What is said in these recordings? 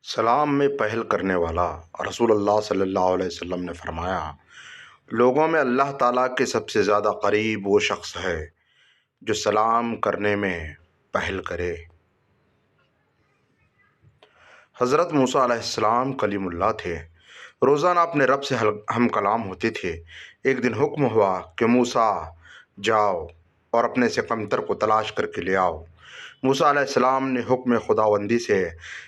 سلام میں پہل کرنے والا رسول اللہ صلی اللہ علیہ وسلم نے فرمایا، لوگوں میں اللہ تعالیٰ کے سب سے زیادہ قریب وہ شخص ہے جو سلام کرنے میں پہل کرے۔ حضرت موسیٰ علیہ السلام کلیم اللہ تھے، روزانہ اپنے رب سے ہم کلام ہوتے تھے۔ ایک دن حکم ہوا کہ موسیٰ جاؤ اور اپنے سے کمتر کو تلاش کر کے لے آؤ۔ موسیٰ علیہ السلام نے حکم خداوندی سے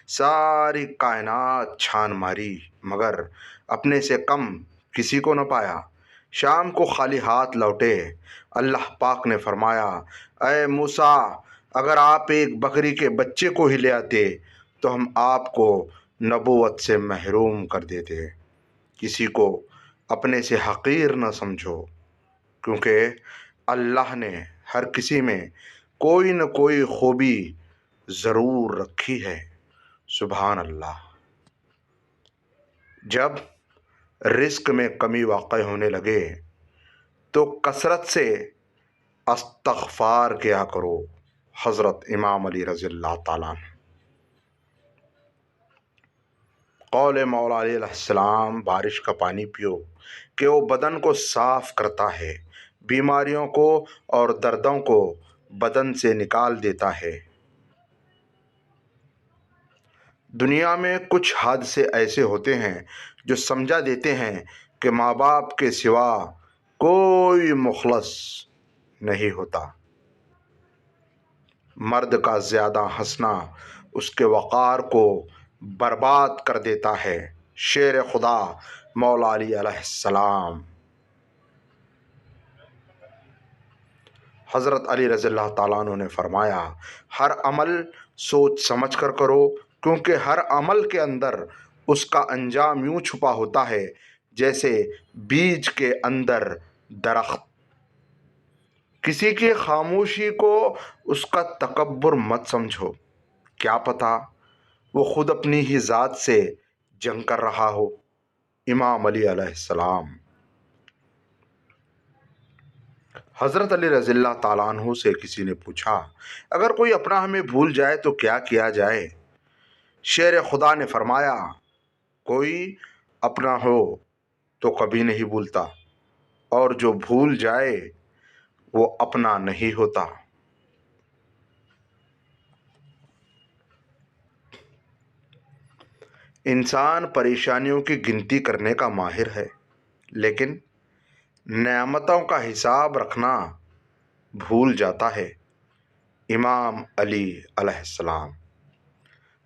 ساری کائنات چھان ماری مگر اپنے سے کم کسی کو نہ پایا۔ شام کو خالی ہاتھ لوٹے۔ اللہ پاک نے فرمایا، اے موسیٰ، اگر آپ ایک بکری کے بچے کو ہی لے آتے تو ہم آپ کو نبوت سے محروم کر دیتے۔ کسی کو اپنے سے حقیر نہ سمجھو، کیونکہ اللہ نے ہر کسی میں کوئی نہ کوئی خوبی ضرور رکھی ہے۔ سبحان اللہ۔ جب رزق میں کمی واقع ہونے لگے تو کثرت سے استغفار کیا کرو۔ حضرت امام علی رضی اللہ تعالیٰ عنہ۔ قول مولا علی علیہ السلام، بارش کا پانی پیو کہ وہ بدن کو صاف کرتا ہے، بیماریوں کو اور دردوں کو بدن سے نکال دیتا ہے۔ دنیا میں کچھ حادثے ایسے ہوتے ہیں جو سمجھا دیتے ہیں کہ ماں باپ کے سوا کوئی مخلص نہیں ہوتا۔ مرد کا زیادہ ہنسنا اس کے وقار کو برباد کر دیتا ہے۔ شیر خدا مولا علی علیہ السلام۔ حضرت علی رضی اللہ تعالیٰ عنہ نے فرمایا، ہر عمل سوچ سمجھ کر کرو، کیونکہ ہر عمل کے اندر اس کا انجام یوں چھپا ہوتا ہے جیسے بیج کے اندر درخت۔ کسی کی خاموشی کو اس کا تکبر مت سمجھو، کیا پتہ وہ خود اپنی ہی ذات سے جنگ کر رہا ہو۔ امام علی علیہ السلام۔ حضرت علی رضی اللہ تعالیٰ عنہ سے کسی نے پوچھا، اگر کوئی اپنا ہمیں بھول جائے تو کیا کیا جائے؟ شیر خدا نے فرمایا، کوئی اپنا ہو تو کبھی نہیں بھولتا، اور جو بھول جائے وہ اپنا نہیں ہوتا۔ انسان پریشانیوں کی گنتی کرنے کا ماہر ہے، لیکن نعمتوں کا حساب رکھنا بھول جاتا ہے۔ امام علی علیہ السلام۔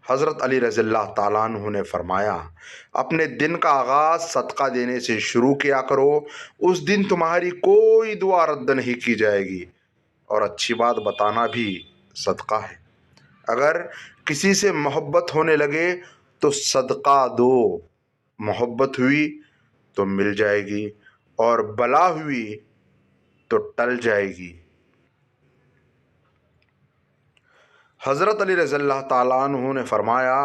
حضرت علی رضی اللہ تعالیٰ عنہ نے فرمایا، اپنے دن کا آغاز صدقہ دینے سے شروع کیا کرو، اس دن تمہاری کوئی دعا رد نہیں کی جائے گی، اور اچھی بات بتانا بھی صدقہ ہے۔ اگر کسی سے محبت ہونے لگے تو صدقہ دو، محبت ہوئی تو مل جائے گی، اور بلا ہوئی تو ٹل جائے گی۔ حضرت علی رضی اللہ تعالیٰ عنہ نے فرمایا،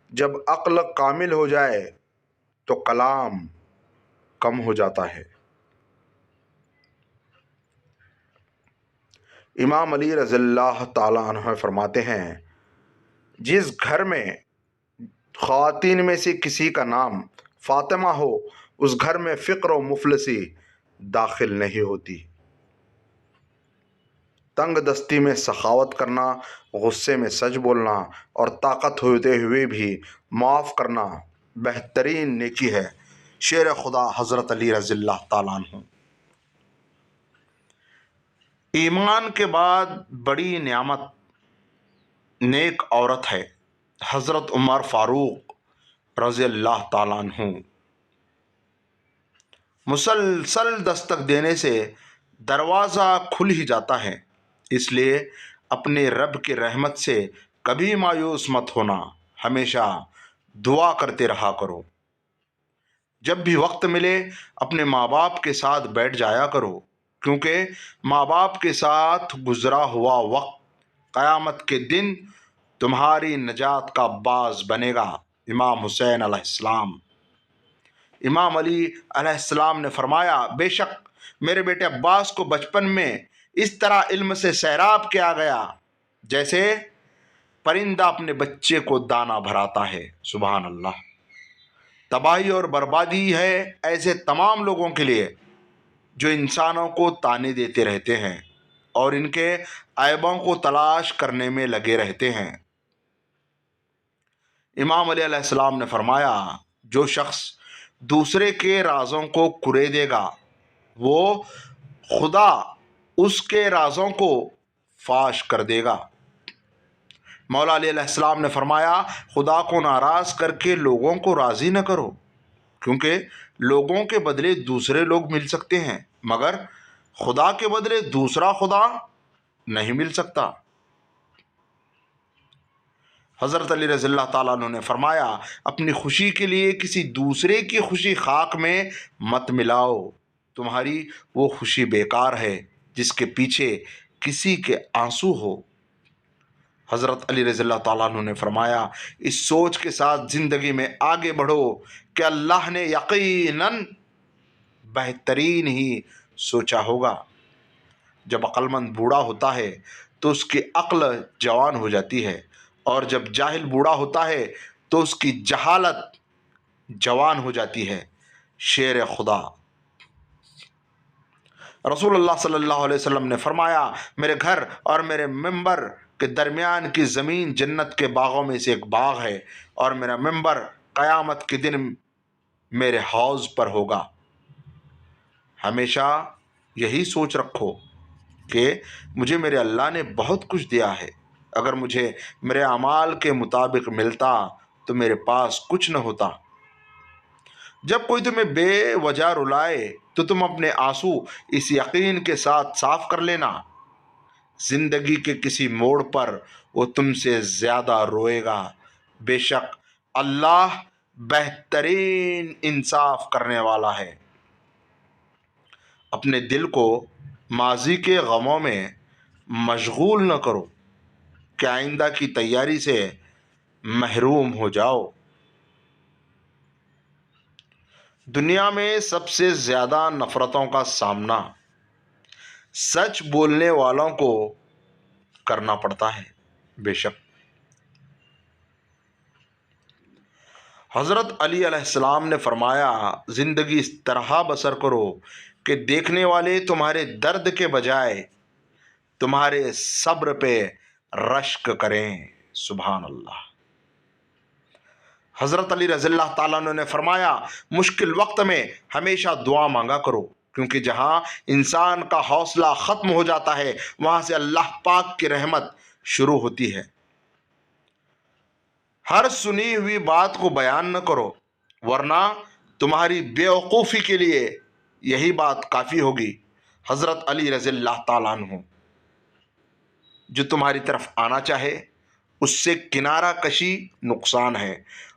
جب عقل کامل ہو جائے تو کلام کم ہو جاتا ہے۔ امام علی رضی اللہ تعالیٰ عنہ فرماتے ہیں، جس گھر میں خواتین میں سے کسی کا نام فاطمہ ہو، اس گھر میں فقر و مفلسی داخل نہیں ہوتی۔ تنگ دستی میں سخاوت کرنا، غصے میں سچ بولنا، اور طاقت ہوتے ہوئے بھی معاف کرنا بہترین نیکی ہے۔ شیر خدا حضرت علی رضی اللہ تعالیٰ عنہ۔ ایمان کے بعد بڑی نعمت نیک عورت ہے۔ حضرت عمر فاروق رضی اللہ تعالیٰ عنہ۔ مسلسل دستک دینے سے دروازہ کھل ہی جاتا ہے، اس لیے اپنے رب کی رحمت سے کبھی مایوس مت ہونا، ہمیشہ دعا کرتے رہا کرو۔ جب بھی وقت ملے اپنے ماں باپ کے ساتھ بیٹھ جایا کرو، کیونکہ ماں باپ کے ساتھ گزرا ہوا وقت قیامت کے دن تمہاری نجات کا باعث بنے گا۔ امام حسین علیہ السلام۔ امام علی علیہ السلام نے فرمایا، بے شک میرے بیٹے عباس کو بچپن میں اس طرح علم سے سیراب کیا گیا جیسے پرندہ اپنے بچے کو دانہ بھراتا ہے۔ سبحان اللہ۔ تباہی اور بربادی ہے ایسے تمام لوگوں کے لیے جو انسانوں کو طعنے دیتے رہتے ہیں اور ان کے عیبوں کو تلاش کرنے میں لگے رہتے ہیں۔ امام علیہ السلام نے فرمایا، جو شخص دوسرے کے رازوں کو کریدے گا وہ خدا اس کے رازوں کو فاش کر دے گا۔ مولا علیہ السلام نے فرمایا، خدا کو ناراض کر کے لوگوں کو راضی نہ کرو، کیونکہ لوگوں کے بدلے دوسرے لوگ مل سکتے ہیں مگر خدا کے بدلے دوسرا خدا نہیں مل سکتا۔ حضرت علی رضی اللہ تعالیٰ عنہ نے فرمایا، اپنی خوشی کے لیے کسی دوسرے کی خوشی خاک میں مت ملاؤ، تمہاری وہ خوشی بیکار ہے جس کے پیچھے کسی کے آنسو ہو۔ حضرت علی رضی اللہ تعالیٰ عنہ نے فرمایا، اس سوچ کے ساتھ زندگی میں آگے بڑھو کہ اللہ نے یقیناً بہترین ہی سوچا ہوگا۔ جب عقل مند بوڑھا ہوتا ہے تو اس کی عقل جوان ہو جاتی ہے، اور جب جاہل بوڑھا ہوتا ہے تو اس کی جہالت جوان ہو جاتی ہے۔ شیر خدا۔ رسول اللہ صلی اللہ علیہ وسلم نے فرمایا، میرے گھر اور میرے ممبر کے درمیان کی زمین جنت کے باغوں میں سے ایک باغ ہے، اور میرا ممبر قیامت کے دن میرے حوض پر ہوگا۔ ہمیشہ یہی سوچ رکھو کہ مجھے میرے اللہ نے بہت کچھ دیا ہے، اگر مجھے میرے اعمال کے مطابق ملتا تو میرے پاس کچھ نہ ہوتا۔ جب کوئی تمہیں بے وجہ رلائے تو تم اپنے آنسو اس یقین کے ساتھ صاف کر لینا، زندگی کے کسی موڑ پر وہ تم سے زیادہ روئے گا، بے شک اللہ بہترین انصاف کرنے والا ہے۔ اپنے دل کو ماضی کے غموں میں مشغول نہ کرو کہ آئندہ کی تیاری سے محروم ہو جاؤ۔ دنیا میں سب سے زیادہ نفرتوں کا سامنا سچ بولنے والوں کو کرنا پڑتا ہے، بے شک۔ حضرت علی علیہ السلام نے فرمایا، زندگی اس طرح بسر کرو کہ دیکھنے والے تمہارے درد کے بجائے تمہارے صبر پہ رشک کریں۔ سبحان اللہ۔ حضرت علی رضی اللہ تعالیٰ عنہ نے فرمایا، مشکل وقت میں ہمیشہ دعا مانگا کرو، کیونکہ جہاں انسان کا حوصلہ ختم ہو جاتا ہے وہاں سے اللہ پاک کی رحمت شروع ہوتی ہے۔ ہر سنی ہوئی بات کو بیان نہ کرو، ورنہ تمہاری بے وقوفی کے لیے یہی بات کافی ہوگی۔ حضرت علی رضی اللہ تعالیٰ عنہ، جو تمہاری طرف آنا چاہے اس سے کنارہ کشی نقصان ہے،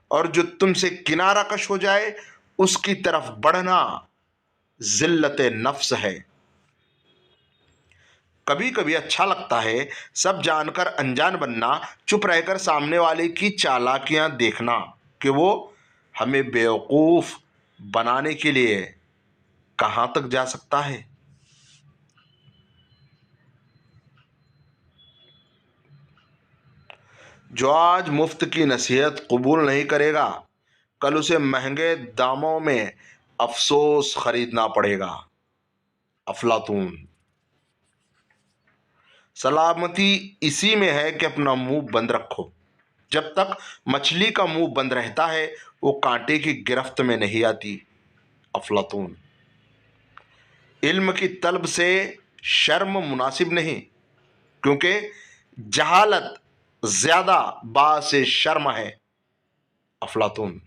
اور جو تم سے کنارہ کش ہو جائے اس کی طرف بڑھنا ذلت نفس ہے۔ کبھی کبھی اچھا لگتا ہے سب جان کر انجان بننا، چپ رہ کر سامنے والے کی چالاکیاں دیکھنا کہ وہ ہمیں بیوقوف بنانے کے لیے کہاں تک جا سکتا ہے۔ جو آج مفت کی نصیحت قبول نہیں کرے گا کل اسے مہنگے داموں میں افسوس خریدنا پڑے گا۔ افلاطون۔ سلامتی اسی میں ہے کہ اپنا منہ بند رکھو، جب تک مچھلی کا منہ بند رہتا ہے وہ کانٹے کی گرفت میں نہیں آتی۔ افلاطون۔ علم کی طلب سے شرم مناسب نہیں، کیونکہ جہالت زیادہ باعث شرم ہے۔ افلاطون۔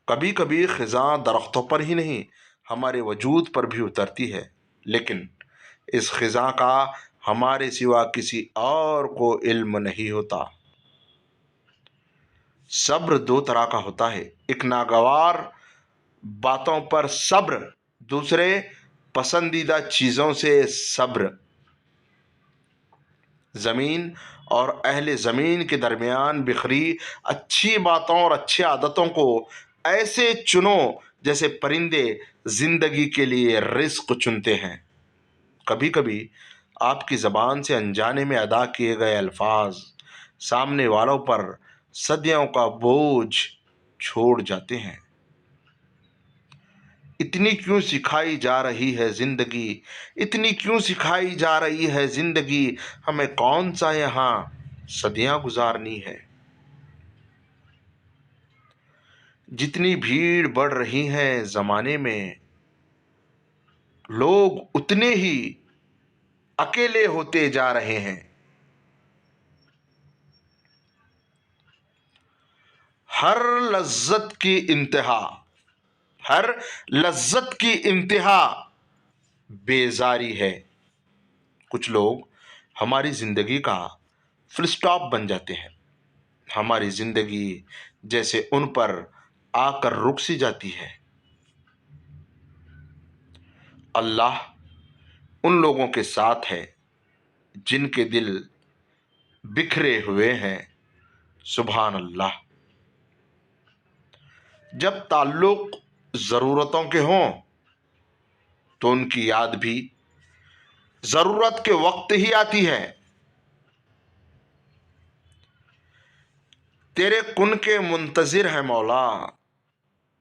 کبھی کبھی خزاں درختوں پر ہی نہیں ہمارے وجود پر بھی اترتی ہے، لیکن اس خزاں کا ہمارے سوا کسی اور کو علم نہیں ہوتا۔ صبر دو طرح کا ہوتا ہے، ایک ناگوار باتوں پر صبر، دوسرے پسندیدہ چیزوں سے صبر۔ زمین اور اہل زمین کے درمیان بکھری اچھی باتوں اور اچھی عادتوں کو ایسے چنو جیسے پرندے زندگی کے لیے رزق چنتے ہیں۔ کبھی کبھی آپ کی زبان سے انجانے میں ادا کیے گئے الفاظ سامنے والوں پر صدیوں کا بوجھ چھوڑ جاتے ہیں۔ اتنی کیوں سکھائی جا رہی ہے زندگی، اتنی کیوں سکھائی جا رہی ہے زندگی، ہمیں کون سا یہاں صدیاں گزارنی ہے۔ جتنی بھیڑ بڑھ رہی ہے زمانے میں، لوگ اتنے ہی اکیلے ہوتے جا رہے ہیں۔ ہر لذت کی انتہا، ہر لذت کی انتہا بیزاری ہے۔ کچھ لوگ ہماری زندگی کا فل سٹاپ بن جاتے ہیں، ہماری زندگی جیسے ان پر آ کر رک سی جاتی ہے۔ اللہ ان لوگوں کے ساتھ ہے جن کے دل بکھرے ہوئے ہیں، سبحان اللہ۔ جب تعلق ضرورتوں کے ہوں تو ان کی یاد بھی ضرورت کے وقت ہی آتی ہے۔ تیرے کن کے منتظر ہیں مولا،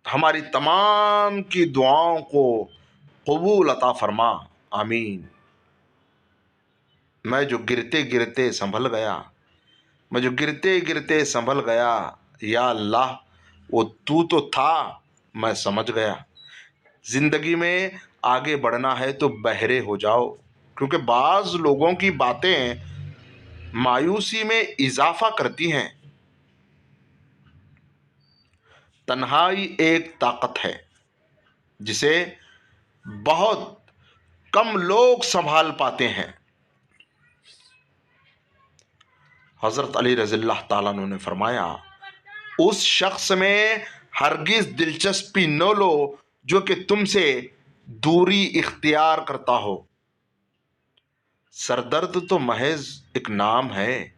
ہماری تمام کی دعاؤں کو قبول عطا فرما، آمین۔ میں جو گرتے گرتے سنبھل گیا، میں جو گرتے گرتے سنبھل گیا، یا اللہ وہ تو تھا، میں سمجھ گیا۔ زندگی میں آگے بڑھنا ہے تو بہرے ہو جاؤ، کیونکہ بعض لوگوں کی باتیں مایوسی میں اضافہ کرتی ہیں۔ تنہائی ایک طاقت ہے جسے بہت کم لوگ سنبھال پاتے ہیں۔ حضرت علی رضی اللہ تعالیٰ عنہ نے فرمایا، اس شخص میں ہرگز دلچسپی نہ لو جو کہ تم سے دوری اختیار کرتا ہو۔ سردرد تو محض ایک نام ہے،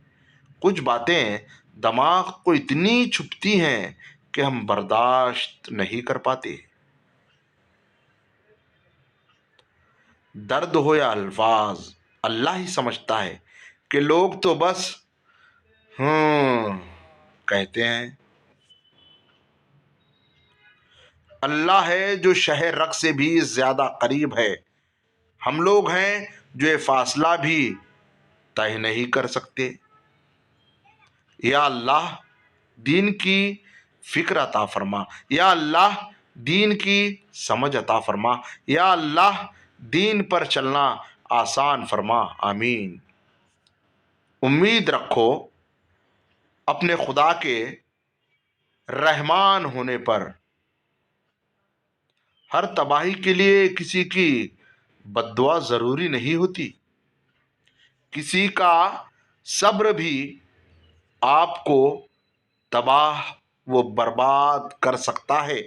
کچھ باتیں دماغ کو اتنی چھپتی ہیں کہ ہم برداشت نہیں کر پاتے۔ درد ہو یا الفاظ، اللہ ہی سمجھتا ہے کہ لوگ تو بس کہتے ہیں۔ اللہ ہے جو شہ رگ سے بھی زیادہ قریب ہے، ہم لوگ ہیں جو یہ فاصلہ بھی طے نہیں کر سکتے۔ یا اللہ دین کی فکر عطا فرما، یا اللہ دین کی سمجھ عطا فرما، یا اللہ دین پر چلنا آسان فرما، آمین۔ امید رکھو اپنے خدا کے رحمان ہونے پر۔ ہر تباہی کے لیے کسی کی بد دعا ضروری نہیں ہوتی، کسی کا صبر بھی آپ کو تباہ و برباد کر سکتا ہے۔